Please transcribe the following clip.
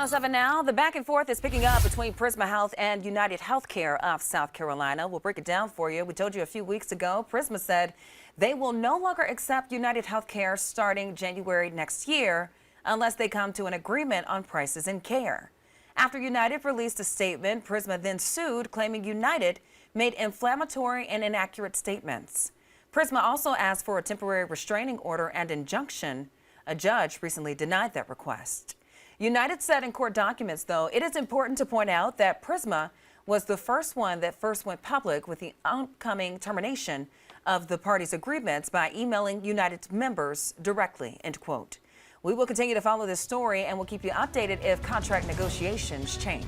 7 now, the back and forth is picking up between Prisma Health and UnitedHealthcare of South Carolina. We'll break it down for you. We told you a few weeks ago, Prisma said they will no longer accept UnitedHealthcare starting January next year unless they come to an agreement on prices and care. After United released a statement, Prisma then sued, claiming United made inflammatory and inaccurate statements. Prisma also asked for a temporary restraining order and injunction. A judge recently denied that request. United said in court documents, though, it is important to point out that Prisma was the first one that first went public with the upcoming termination of the parties' agreements by emailing United's members directly, end quote. We will continue to follow this story and we'll keep you updated if contract negotiations change.